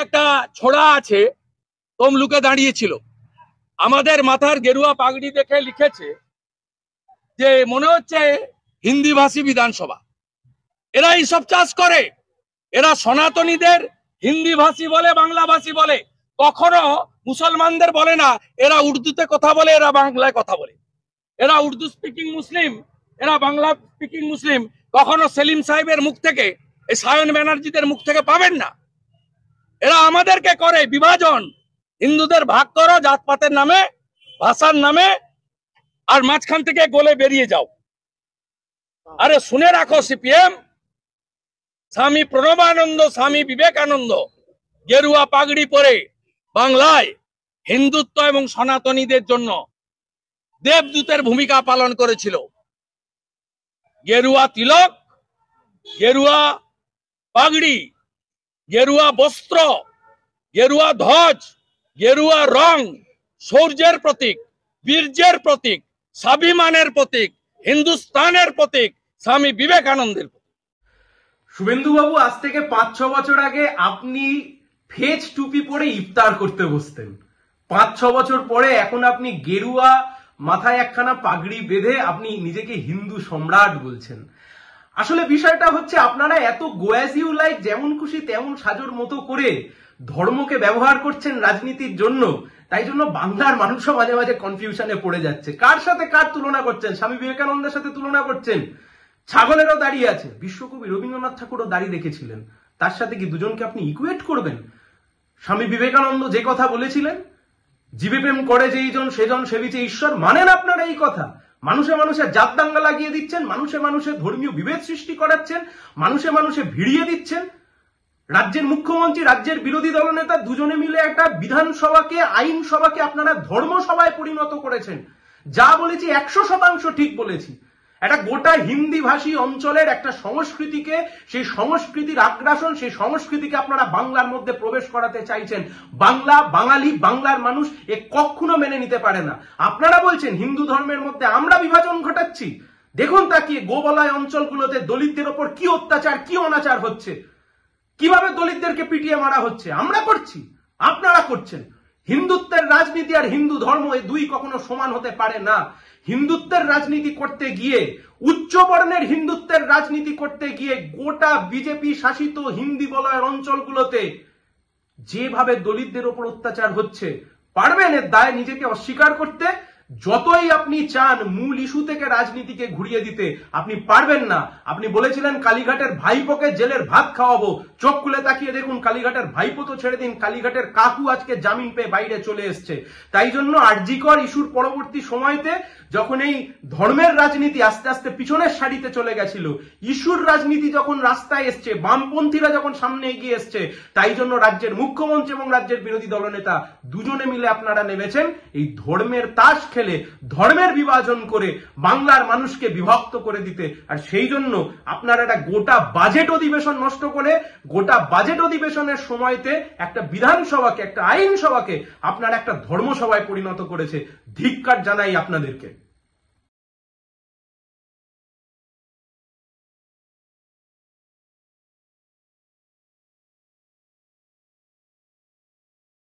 একটা ছোড়া আছে তমলুকে দাঁড়িয়েছিল, আমাদের মাথার গেরুয়া পাগড়ি দেখে লিখেছে যে মনে হচ্ছে হিন্দি ভাষী বিধানসভা। এরা এইসব চাষ করে, এরা সনাতনীদের হিন্দি ভাষী বলে, বাংলা ভাষী বলে, কখনো মুসলমানদের বলে না। এরা উর্দুতে কথা বলে, এরা বাংলায় কথা বলে। এরা উর্দু স্পিকিং মুসলিম, এরা বাংলা স্পিকিং মুসলিম। কখনো সেলিম সাহেবের মুখ থেকে, এই সায়ন ব্যানার্জিদের মুখ থেকে পাবেন না। এরা আমাদেরকে করে বিভাজন, হিন্দুদের ভাগ করো জাতপাতের নামে, ভাষার নামে, আর মাঝখান থেকে গলে বেরিয়ে যাও। আরে শুনে রাখো সিপিএম, স্বামী প্রণবানন্দ, স্বামী বিবেকানন্দ গেরুয়া পাগড়ি পরে বাংলায় হিন্দুত্ব এবং সনাতনীদের জন্য দেবদূতের ভূমিকা পালন করেছিল। গেরুয়া তিলক, গেরুয়া পাগড়ি, গেরুয়া বস্ত্র, গেরুয়া ধ্বজ, গেরুয়া রং শৌর্যের প্রতীক, বীর্যের প্রতীক, স্বাভিমানের প্রতীক, হিন্দুস্তানের প্রতীক, স্বামী বিবেকানন্দের প্রতীক। শুভেন্দু বাবু, আজ থেকে 5-6 বছর আগে আপনি ফেজ টুপি পরে ইফতার করতে বসতেন। 5-6 বছর পরে এখন আপনি গেরুয়া মাথায় একখানা পাগড়ি বেঁধে আপনি নিজেকে হিন্দু সম্রাট বলছেন। আসলে বিষয়টা হচ্ছে, আপনারা এত গোয়াজ ইউ লাইক, যেমন খুশি তেমন সাজোর মতো করে ধর্মকে ব্যবহার করছেন রাজনীতির জন্য। তাই জন্য বাংলার মানুষও মাঝে মাঝে কনফিউশনে পড়ে যাচ্ছে। কার সাথে কার তুলনা করছেন? স্বামী বিবেকানন্দের সাথে তুলনা করছেন। ছাগলেরও দাঁড়িয়ে আছে, বিশ্বকবি রবীন্দ্রনাথ ঠাকুরও দাঁড়িয়ে রেখেছিলেন। তার সাথে কি দুজনকে আপনি ইকুয়েট করবেন? স্বামী বিবেকানন্দ যে কথা বলেছিলেন, জীবে প্রেম করে যেইজন সেজন সেবিছে ঈশ্বর, মানেন আপনারা এই কথা? মানুষে মানুষে জাত দাঙ্গা লাগিয়ে দিচ্ছেন, মানুষে মানুষে ধর্মীয় বিভেদ সৃষ্টি করাচ্ছেন, মানুষে মানুষে ভিড়িয়ে দিচ্ছেন। রাজ্যের মুখ্যমন্ত্রী, রাজ্যের বিরোধী দলনেতা দুজনে মিলে একটা বিধানসভাকে, আইনসভাকে আপনারা ধর্মসভায় পরিণত করেছেন। যা বলেছি 100% ঠিক বলেছি। একটা গোটা হিন্দি ভাষী অঞ্চলের একটা সংস্কৃতিকে, সেই সংস্কৃতির আগ্রাসন, সেই সংস্কৃতিকে আপনারা বাংলার মধ্যে প্রবেশ করাতে চাইছেন। বাংলা, বাঙালি, বাংলার মানুষ এ কখনো মেনে নিতে পারে না। আপনারা বলছেন হিন্দু ধর্মের মধ্যে আমরা বিভাজন ঘটাচ্ছি। দেখুন তাকিয়ে গোবলয় অঞ্চলগুলোতে দলিতদের ওপর কি অত্যাচার, কি অনাচার হচ্ছে, কিভাবে দলিতদেরকে পিটিয়ে মারা হচ্ছে। আমরা করছি, আপনারা করছেন। হিন্দুত্বের রাজনীতি আর হিন্দু ধর্ম এই দুই কখনো সমান হতে পারে না। হিন্দুত্বের রাজনীতি করতে গিয়ে, উচ্চ বর্ণের হিন্দুত্বের রাজনীতি করতে গিয়ে গোটা বিজেপি শাসিত হিন্দি বলয়ের অঞ্চলগুলোতে যেভাবে দলিতদের উপর অত্যাচার হচ্ছে, পারবেন এর দায় নিজেকে অস্বীকার করতে? যতই আপনি চান মূল ইস্যু থেকে রাজনীতিকে ঘুরিয়ে দিতে, আপনি পারবেন না। আপনি বলেছিলেন কালীঘাটের ভাইপোকে জেলের ভাত খাওয়াবো। চোখ খুলে তাকিয়ে দেখুন, কালীঘাটের ভাইপো তো ছেড়ে দিন, কালীঘাটের কাকু আজকে জামিন পেয়ে বাইরে চলে এসছে। তাই জন্য আরজিকর ইস্যুর পরবর্তী সময়তে যখন এই ধর্মের রাজনীতি আস্তে আস্তে পিছনের সারিতে চলে গেছিল, ইস্যুর রাজনীতি যখন রাস্তায় এসছে, বামপন্থীরা যখন সামনে এগিয়ে এসছে, তাই জন্য রাজ্যের মুখ্যমন্ত্রী এবং রাজ্যের বিরোধী দলনেতা দুজনে মিলে আপনারা নেমেছেন এই ধর্মের তাস খেলে, ধর্মের বিভাজন করে বাংলার মানুষকে বিভক্ত করে দিতে। আর সেই জন্য আপনারা একটা গোটা বাজেট অধিবেশন নষ্ট করে, গোটা বাজেট অধিবেশনের সময়তে একটা বিধানসভাকে, একটা আইনসভাকে আপনারা একটা ধর্মসভায় পরিণত করেছে। ধিক্কার জানাই আপনাদেরকে।